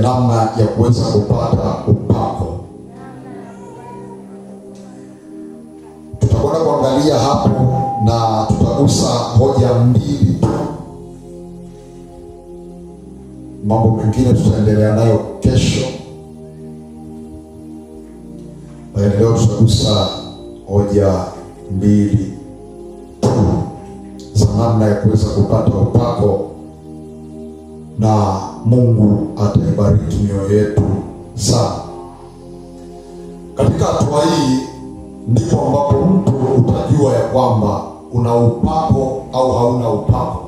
namna ya kuweza kupata upako. Tutakwenda kuangalia hapo na tutagusa hoja mbili tu. Mambo mengine tutaendelea nayo kesho. Leo tutagusa hoja mbili tu za namna ya kuweza kupata upako, na Mungu ataibariki mioyo yetu sana. Katika hatua hii ndipo ambapo mtu utajua ya kwamba una upako au hauna upako.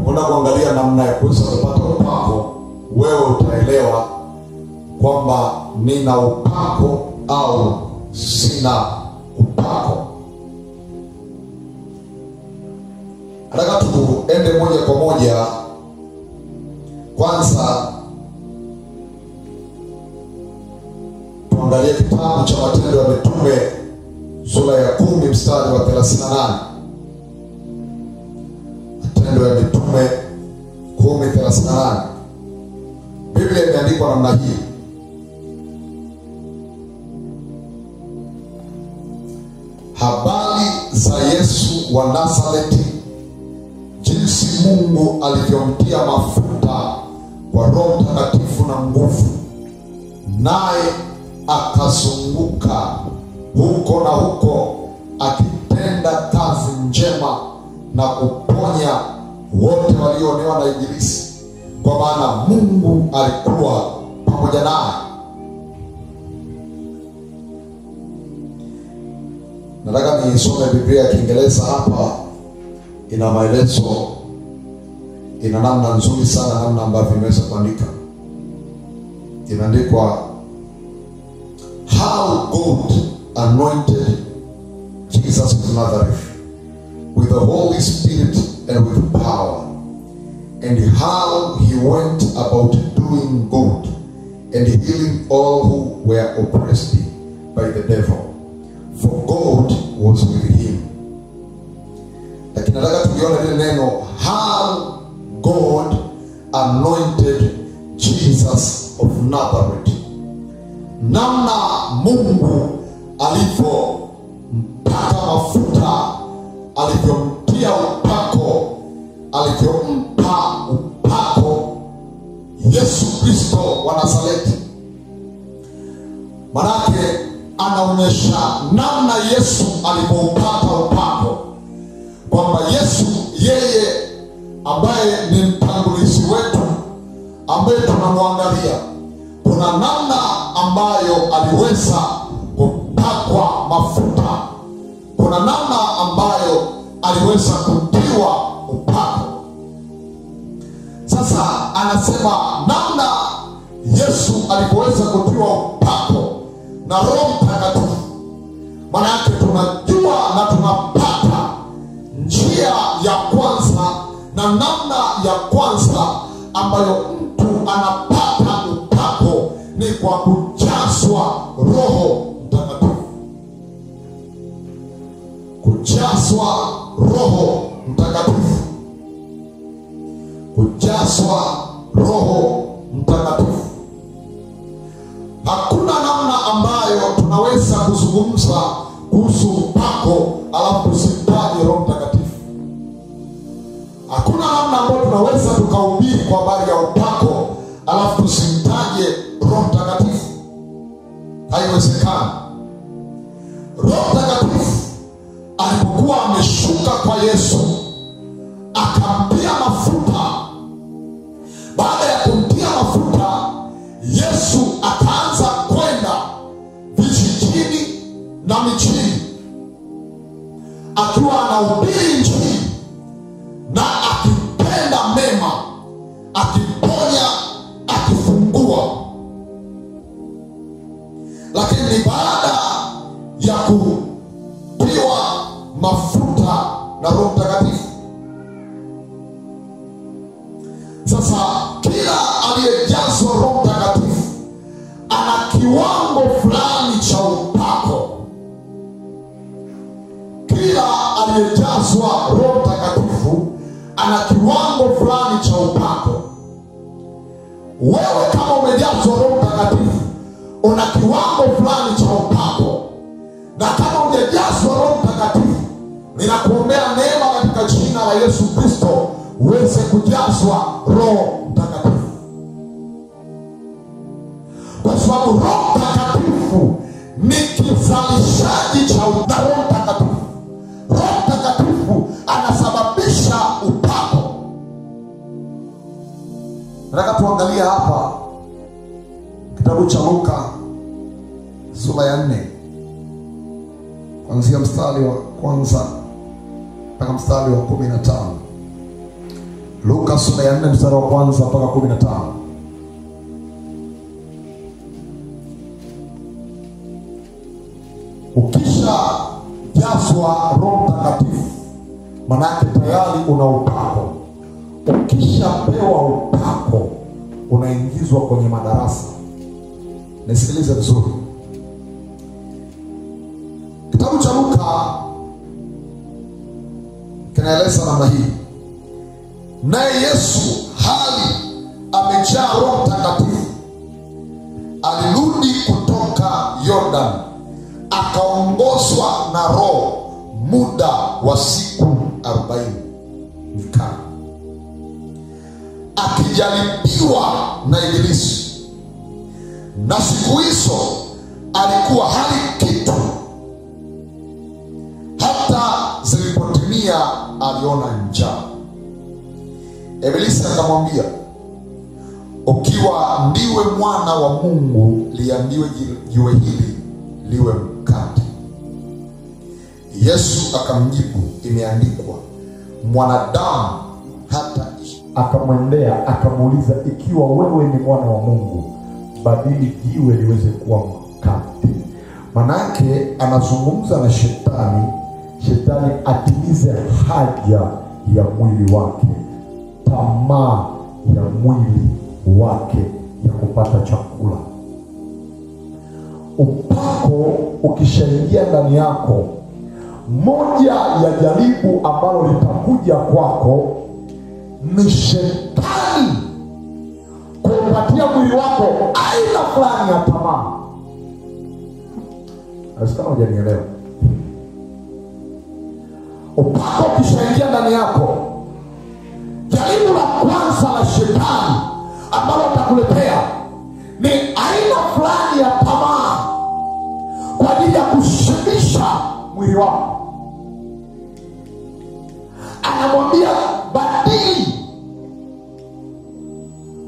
Unaenda kuangalia namna ya kuweza kupata upako, wewe utaelewa kwamba nina upako au sina upako. Nataka tuende moja kwa moja. Kwanza tuangalie kitabu cha Matendo ya Mitume sura ya 10 mstari wa 38. Matendo ya Mitume 10:38. Biblia imeandikwa namna hii: habari za Yesu wa Nazareti, jinsi Mungu alivyomtia mafuta kwa Roho Mtakatifu na nguvu, naye akazunguka huko na huko akitenda kazi njema na kuponya wote walioonewa na ibilisi, kwa maana Mungu alikuwa pamoja naye. Nataka nisome Biblia ya Kiingereza hapa. Ina maelezo, ina namna nzuri sana namna ambavyo imeweza kuandika. Inaandikwa, how God anointed Jesus of Nazareth with the Holy Spirit and with power, and how he went about doing good and healing all who were oppressed by the devil, for God was with him. Lakini nataka tulione lile neno, how God anointed Jesus of Nazareth. Namna Mungu alivyompaka mafuta, alivyomtia upako, alivyompa upako Yesu Kristo wa Nazareti. Manake anaonyesha namna Yesu alivyopata upako, kwamba Yesu yeye ambaye ni mtangulizi wetu, ambaye tunamwangalia, kuna namna ambayo aliweza kupakwa mafuta, kuna namna ambayo aliweza kutiwa upako. Sasa anasema namna Yesu alipoweza kutiwa upako na Roho Mtakatifu, maana yake tunajua na tunapata njia ya kwanza na namna ya kwanza ambayo mtu anapata upako ni kwa kujazwa Roho Mtakatifu. Kujazwa Roho Mtakatifu. Kujazwa Roho Mtakatifu. Hakuna namna ambayo tunaweza kuzungumza kuhusu upako alafu tusitaje Roho Mtakatifu. Hakuna namna ambayo tunaweza tukahubiri kwa habari ya upako alafu tusimtaje Roho Mtakatifu. Haiwezekani. Roho Mtakatifu alipokuwa ameshuka kwa Yesu, akampia mafuta. Baada ya kumtia mafuta, Yesu akaanza kwenda vijijini na mijini akiwa anahubiri Injili na akitenda mema, akiponya, akifungua. Lakini baada ya kutiwa mafuta na Roho Mtakatifu, sasa kila aliyejazwa Roho Mtakatifu ana kiwango fulani cha upako. Kila aliyejazwa Roho Mtakatifu ana kiwango fulani cha upako. wewe kama umejazwa Roho Mtakatifu una kiwango fulani cha upako, na kama hujajazwa Roho Mtakatifu ninakuombea neema katika jina la Yesu Kristo uweze kujazwa Roho Mtakatifu, kwa sababu Roho Mtakatifu ni kizalishaji cha Roho Mtakatifu. Roho Mtakatifu anasababisha upako. Nataka tuangalie hapa kitabu cha Luka sura ya 4 kuanzia mstari wa kwanza mpaka mstari wa 15. Luka sura ya 4 mstari wa kwanza mpaka 15. Ukisha jazwa Roho Mtakatifu, maana yake tayari una upako. Ukishapewa upako unaingizwa kwenye madarasa. Nisikilize vizuri. Kitabu cha Luka kinaeleza namna hii: naye Yesu hali amejaa Roho Mtakatifu alirudi kutoka Yordani, akaongozwa na Roho muda wa siku 40 nyikani, akijaribiwa na Ibilisi. Na siku hizo alikuwa hali kitu, hata zilipotimia aliona njaa. Ibilisi akamwambia, ukiwa ndiwe mwana wa Mungu, liambiwe jiwe hili liwe mkate. Yesu akamjibu, imeandikwa, mwanadamu hata ishi. Akamwendea akamuuliza, ikiwa wewe ni mwana wa Mungu, badili jiwe liweze kuwa mkate. Manake anazungumza na shetani atimize haja ya mwili wake, tamaa ya mwili wake ya kupata chakula. Upako ukishaingia ndani yako, moja ya jaribu ambalo litakuja kwako ni shetani kupatia mwili wako aina fulani ya tamaa. Asikana hujanielewa. Upako ukishaingia ndani yako, jaribu la kwanza la shetani ambalo atakuletea ni aina fulani ya tamaa kwa ajili ya kushibisha mwili wako. Anamwambia badili.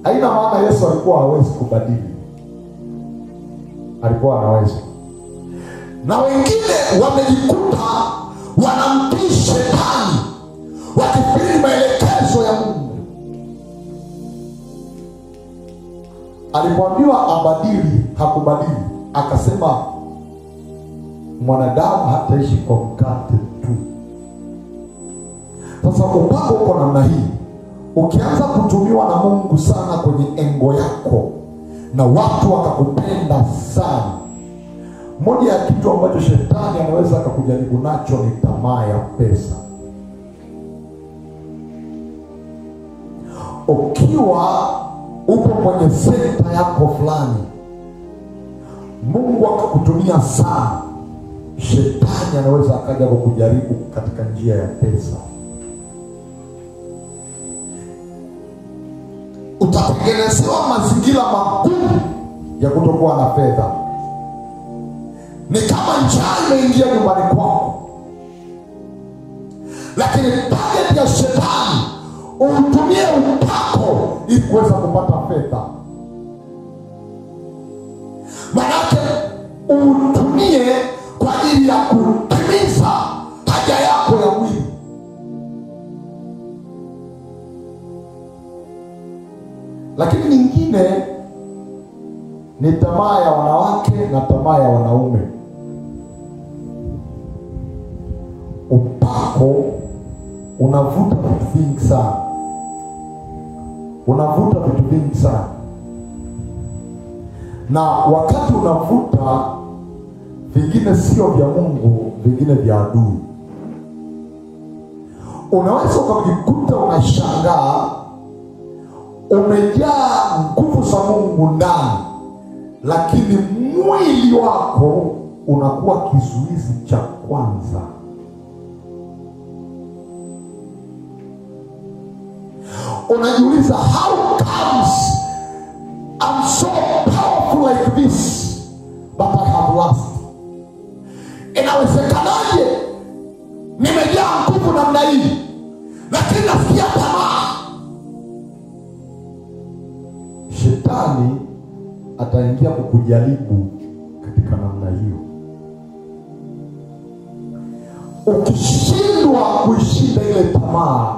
Haina maana Yesu alikuwa hawezi kubadili. Alikuwa anaweza. Na wengine wamejikuta wanamtii shetani wakifikiri maelekezo ya Mungu. Alipoambiwa abadili, hakubadili. Akasema mwanadamu hataishi kwa mkate tu. Sasa upako uko namna hii. Ukianza kutumiwa na Mungu sana kwenye engo yako na watu wakakupenda sana, moja ya kitu ambacho shetani anaweza akakujaribu nacho ni tamaa ya pesa. Ukiwa upo kwenye sekta yako fulani, Mungu akakutumia sana, shetani anaweza akaja kukujaribu katika njia ya pesa. Utatengenezewa mazingira magumu ya kutokuwa na fedha. Ni kama njaa imeingia nyumbani kwako, lakini target ya shetani utumie upako ili kuweza kupata fedha. Manake utumie kwa ajili ya kutimiza haja yako ya mwili. Lakini nyingine ni tamaa ya wanawake na tamaa ya wanaume. Upako unavuta vitu vingi sana. Unavuta vitu vingi sana. Na wakati unavuta, vingine sio vya Mungu, vingine vya adui. Unaweza ukajikuta unashangaa umejaa nguvu za Mungu ndani, lakini mwili wako unakuwa kizuizi cha kwanza. Unajiuliza, how comes I'm so powerful like this but I have lost? Inawezekanaje nimejaa nguvu namna hii lakini nasikia tamaa? Shetani ataingia kukujaribu katika namna hiyo. Ukishindwa kuishinda ile tamaa,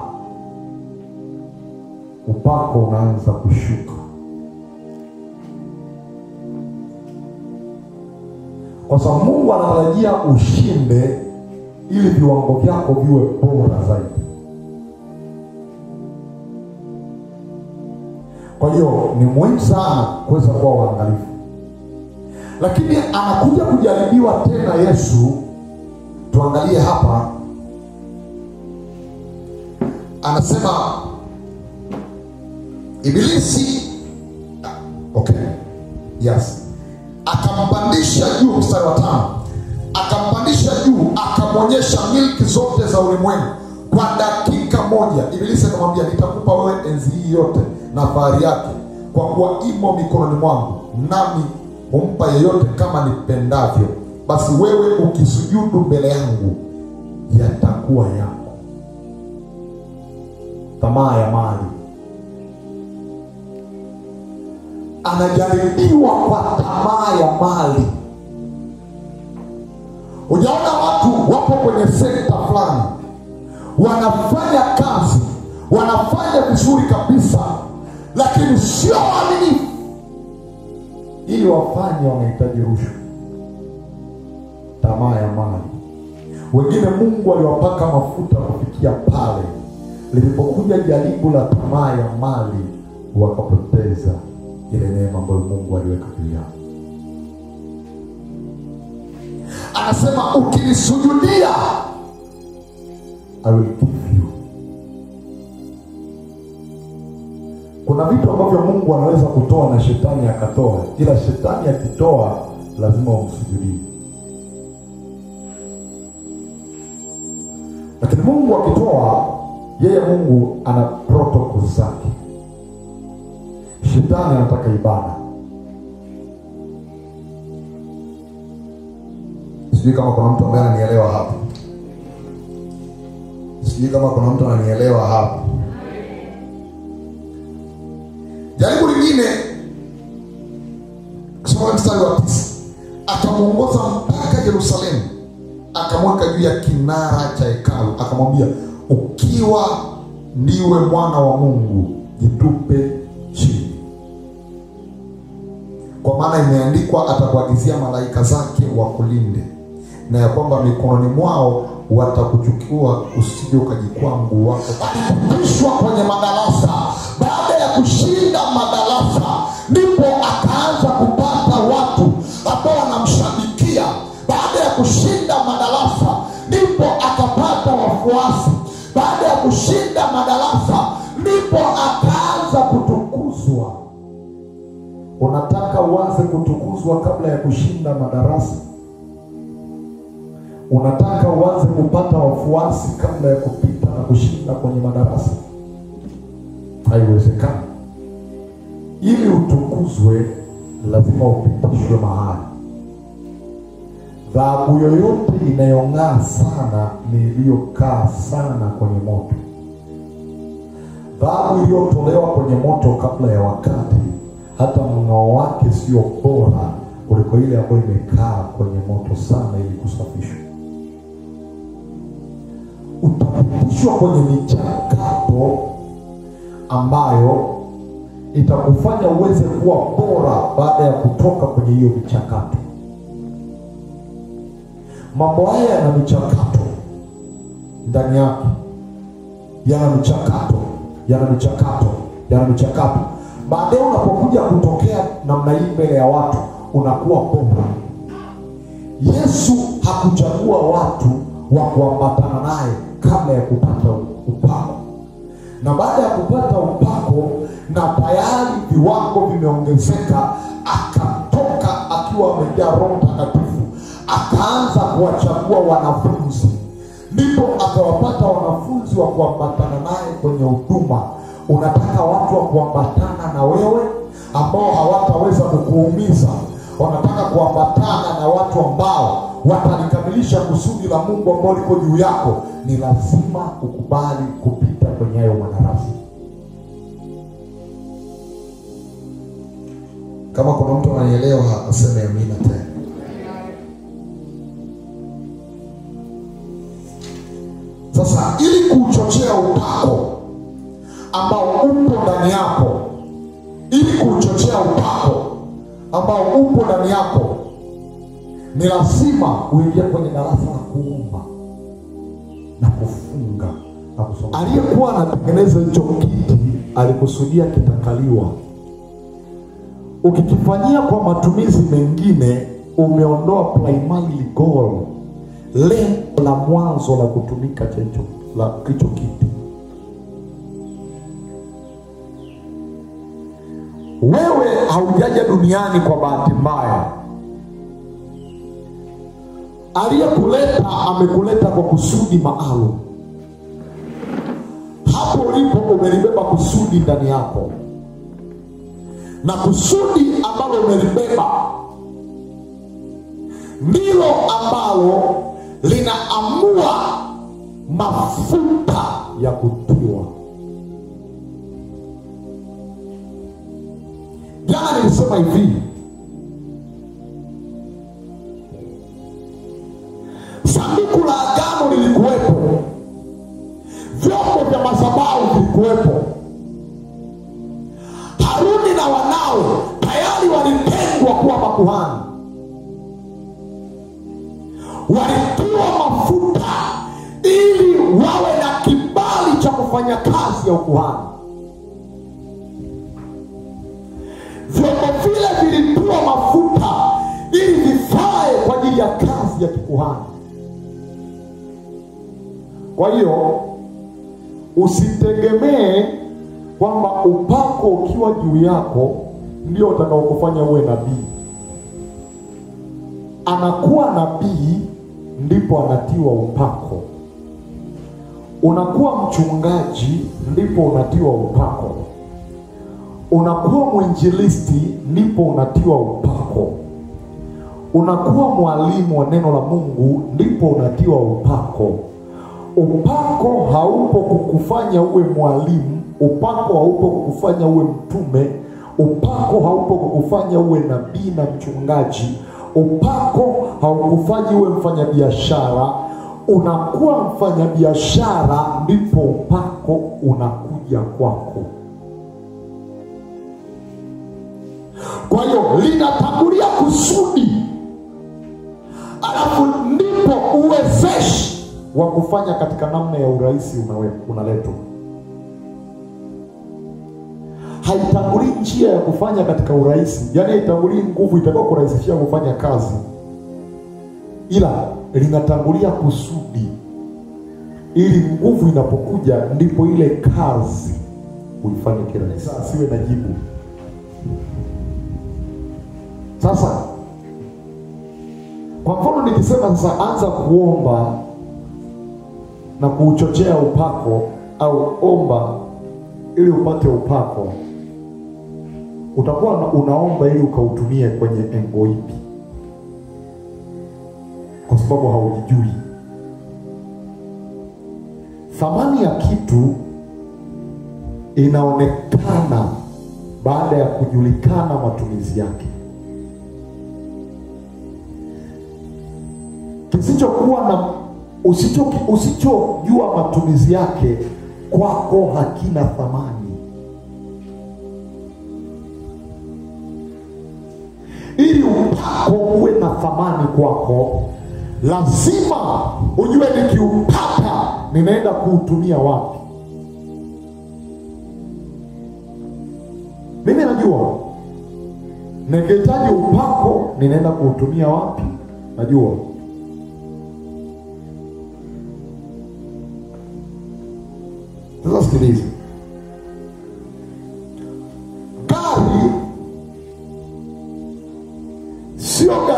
upako unaanza kushuka. Kwa sababu Mungu anatarajia ushinde ili viwango vyako viwe bora zaidi. Kwa hiyo ni muhimu sana kuweza kuwa waangalifu. Lakini anakuja kujaribiwa tena Yesu. Tuangalie hapa. Anasema Ibilisi, akampandisha juu, mstari wa 5. Akampandisha juu, akamwonyesha milki zote za ulimwengu kwa dakika moja. Ibilisi akamwambia, nitakupa wewe enzi hii yote na fahari yake, kwa kuwa imo mikononi mwangu, nami humpa yeyote kama nipendavyo. Basi wewe ukisujudu mbele yangu, yatakuwa yako. Tamaa ya mali. Anajaribiwa kwa tamaa ya mali. Unaona watu wapo kwenye sekta fulani, wanafanya kazi, wanafanya vizuri kabisa, lakini sio waaminifu. Ili wafanye wanahitaji rushwa. Tamaa ya mali. Wengine Mungu aliwapaka mafuta kufikia pale, lilipokuja jaribu la tamaa ya mali, wakapoteza ile neema ambayo Mungu aliweka juu yao. Anasema, ukinisujudia I will give you. Kuna vitu ambavyo Mungu anaweza kutoa na shetani akatoa, ila shetani akitoa lazima umsujudie. Lakini Mungu akitoa, yeye Mungu ana protocol zake. Shetani anataka ibada. Sijui kama kuna mtu ambaye ananielewa hapa. Sijui kama kuna mtu ananielewa hapa. Jaribu lingine, kusoma mstari wa 9. Akamuongoza mpaka Yerusalemu, akamweka juu ya kinara cha hekalu, akamwambia, ukiwa ndiwe mwana wa Mungu, jitupe chini, kwa maana imeandikwa, atakuagizia malaika zake wakulinde, na ya kwamba mikononi mwao watakuchukua, usije ukajikwaa mguu wako. Alipandishwa kwenye madarasa. Baada ya kushinda madarasa, ndipo akaanza kupata watu ambao wanamshabikia. Baada ya kushinda madarasa, ndipo akapata wafuasi. Baada ya kushinda madarasa, ndipo akaanza kutukuzwa. Unataka uanze kutukuzwa kabla ya kushinda madarasa? Unataka uanze kupata wafuasi kabla ya kupita na kushinda kwenye madarasa? Haiwezekani. Ili utukuzwe, lazima upitishwe mahali. Dhahabu yoyote inayong'aa sana ni iliyokaa sana kwenye moto. Dhahabu iliyotolewa kwenye moto kabla ya wakati, hata mng'ao wake sio bora kuliko ile ambayo imekaa kwenye moto sana ili kusafishwa. Utapitishwa kwenye michakato ambayo itakufanya uweze kuwa bora baada ya kutoka kwenye hiyo michakato. Mambo haya yana michakato ndani yake. Yana michakato. Baadaye unapokuja kutokea namna hii mbele ya watu, unakuwa bora. Yesu hakuchagua watu wa kuambatana naye kabla ya kupata upako. na baada ya kupata upako na tayari viwango vimeongezeka, akatoka akiwa amejaa Roho Mtakatifu, akaanza kuwachagua wanafunzi. Ndipo akawapata wanafunzi wa kuambatana naye kwenye huduma. Unataka watu wa kuambatana na wewe ambao hawataweza kukuumiza. Wanataka kuambatana na watu ambao watalikamilisha kusudi la Mungu ambao liko juu yako. Ni lazima ukubali kupita kwenye hayo manarasi. Kama kuna mtu ananielewa, aseme amina tena. Sasa ili kuchochea upako ambao upo ndani yako, ni lazima uingie kwenye darasa la kuomba na kufunga na kusoma. Aliyekuwa anatengeneza hicho kiti alikusudia kitakaliwa. Ukikifanyia kwa matumizi mengine, umeondoa primary goal, lengo la mwanzo la kutumika hicho kiti. Wewe haujaja duniani kwa bahati mbaya. Aliyekuleta amekuleta kwa kusudi maalum. Hapo ulipo umelibeba kusudi ndani yako, na kusudi ambalo umelibeba ndilo ambalo linaamua mafuta ya kutiwa. Jana nilisema hivi, sanduku la agano lilikuwepo, vyombo vya madhabahu vilikuwepo. Haruni na wanawe tayari walitengwa kuwa makuhani, walitiwa mafuta ili wawe na kibali cha kufanya kazi ya ukuhani. Vyombo vile vilitiwa mafuta ili vifae kwa ajili ya kazi ya kikuhani. Kwa hiyo usitegemee kwamba upako ukiwa juu yako ndio utakaokufanya uwe nabii. Anakuwa nabii ndipo anatiwa upako. Unakuwa mchungaji ndipo unatiwa upako. Unakuwa mwinjilisti ndipo unatiwa upako. Unakuwa mwalimu wa neno la Mungu ndipo unatiwa upako. Upako haupo kukufanya uwe mwalimu, upako haupo kukufanya uwe mtume, upako haupo kukufanya uwe nabii na mchungaji, upako haukufanyi uwe mfanyabiashara. Unakuwa mfanyabiashara ndipo upako unakuja kwako. Kwa hiyo linatangulia kusudi, alafu ndipo uwezeshi wa kufanya katika namna ya urahisi unaletwa. Haitangulii njia ya kufanya katika urahisi, yaani haitangulii nguvu itakao kurahisishia kufanya kazi, ila linatangulia kusudi, ili nguvu inapokuja ndipo ile kazi uifanye kirahisi, siwe na jibu. Sasa kwa mfano nikisema sasa anza kuomba na kuuchochea upako, au omba ili upate upako, utakuwa unaomba ili ukautumie kwenye engo ipi? Kwa sababu haujijui. Thamani ya kitu inaonekana baada ya kujulikana matumizi yake. Kisichokuwa na usichojua matumizi yake kwako hakina thamani. Ili upako uwe na thamani kwako, lazima ujue nikiupata ninaenda kuutumia wapi. Mimi najua nikihitaji upako ninaenda kuutumia wapi, najua. Sasa sikiliza,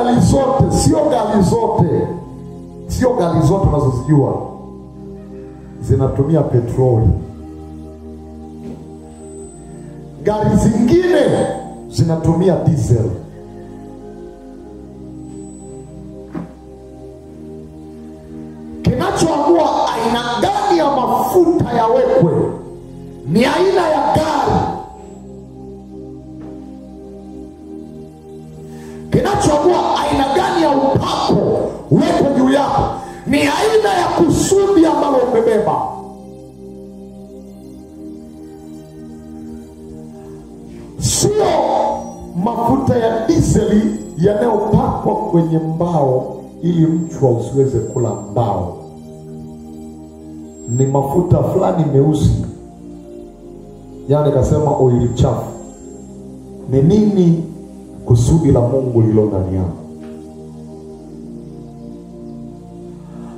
gari zote, sio gari zote unazozijua zinatumia petroli. Gari zingine zinatumia diesel. Kinachoamua aina gani ya mafuta yawekwe ni aina ya gari. Kinachoamua aina gani ya upako wekwe juu yako ni aina ya kusudi ambalo umebeba. Sio mafuta ya diesel yanayopakwa kwenye mbao ili mchwa usiweze kula mbao. Ni mafuta fulani meusi, yani kasema oili chafu. Ni nini kusudi la Mungu lilo ndani yako?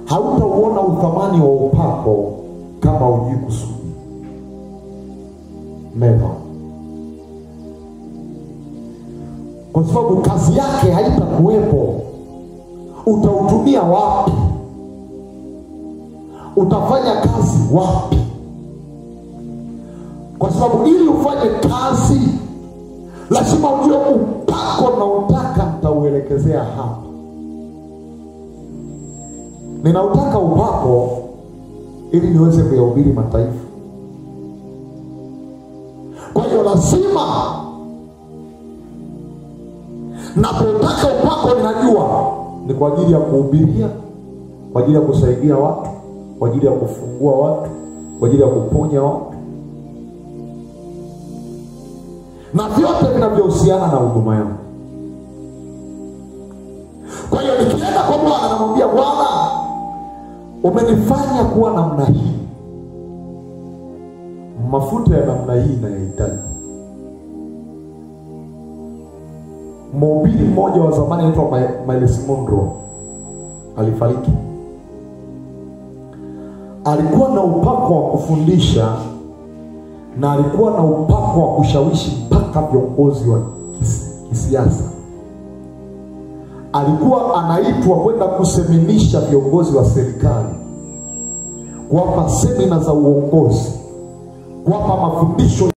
Hautauona uthamani wa upako kama hujui kusudi. Never. Kwa sababu kazi yake haitakuwepo. Utautumia wapi? Utafanya kazi wapi? Kwa sababu ili ufanye kazi lazima ujue upako na utaka nitauelekezea hapa. Ninautaka upako ili niweze kuyahubiri mataifa. Kwa hiyo lazima napotaka upako ninajua ni kwa ajili ya kuhubiria, kwa ajili ya kusaidia watu, kwa ajili ya kufungua watu, kwa ajili ya kuponya watu, na vyote vinavyohusiana na huduma yangu. Kwa hiyo nikienda kwa Bwana namwambia, Bwana, umenifanya kuwa namna hii, mafuta ya namna hii nayahitaji. Mhubiri mmoja wa zamani anaitwa Miles Monroe alifariki. Alikuwa na upako wa kufundisha na alikuwa na upako wa kushawishi mpaka viongozi wa kisiasa. Alikuwa anaitwa kwenda kuseminisha viongozi wa serikali, kuwapa semina za uongozi, kuwapa mafundisho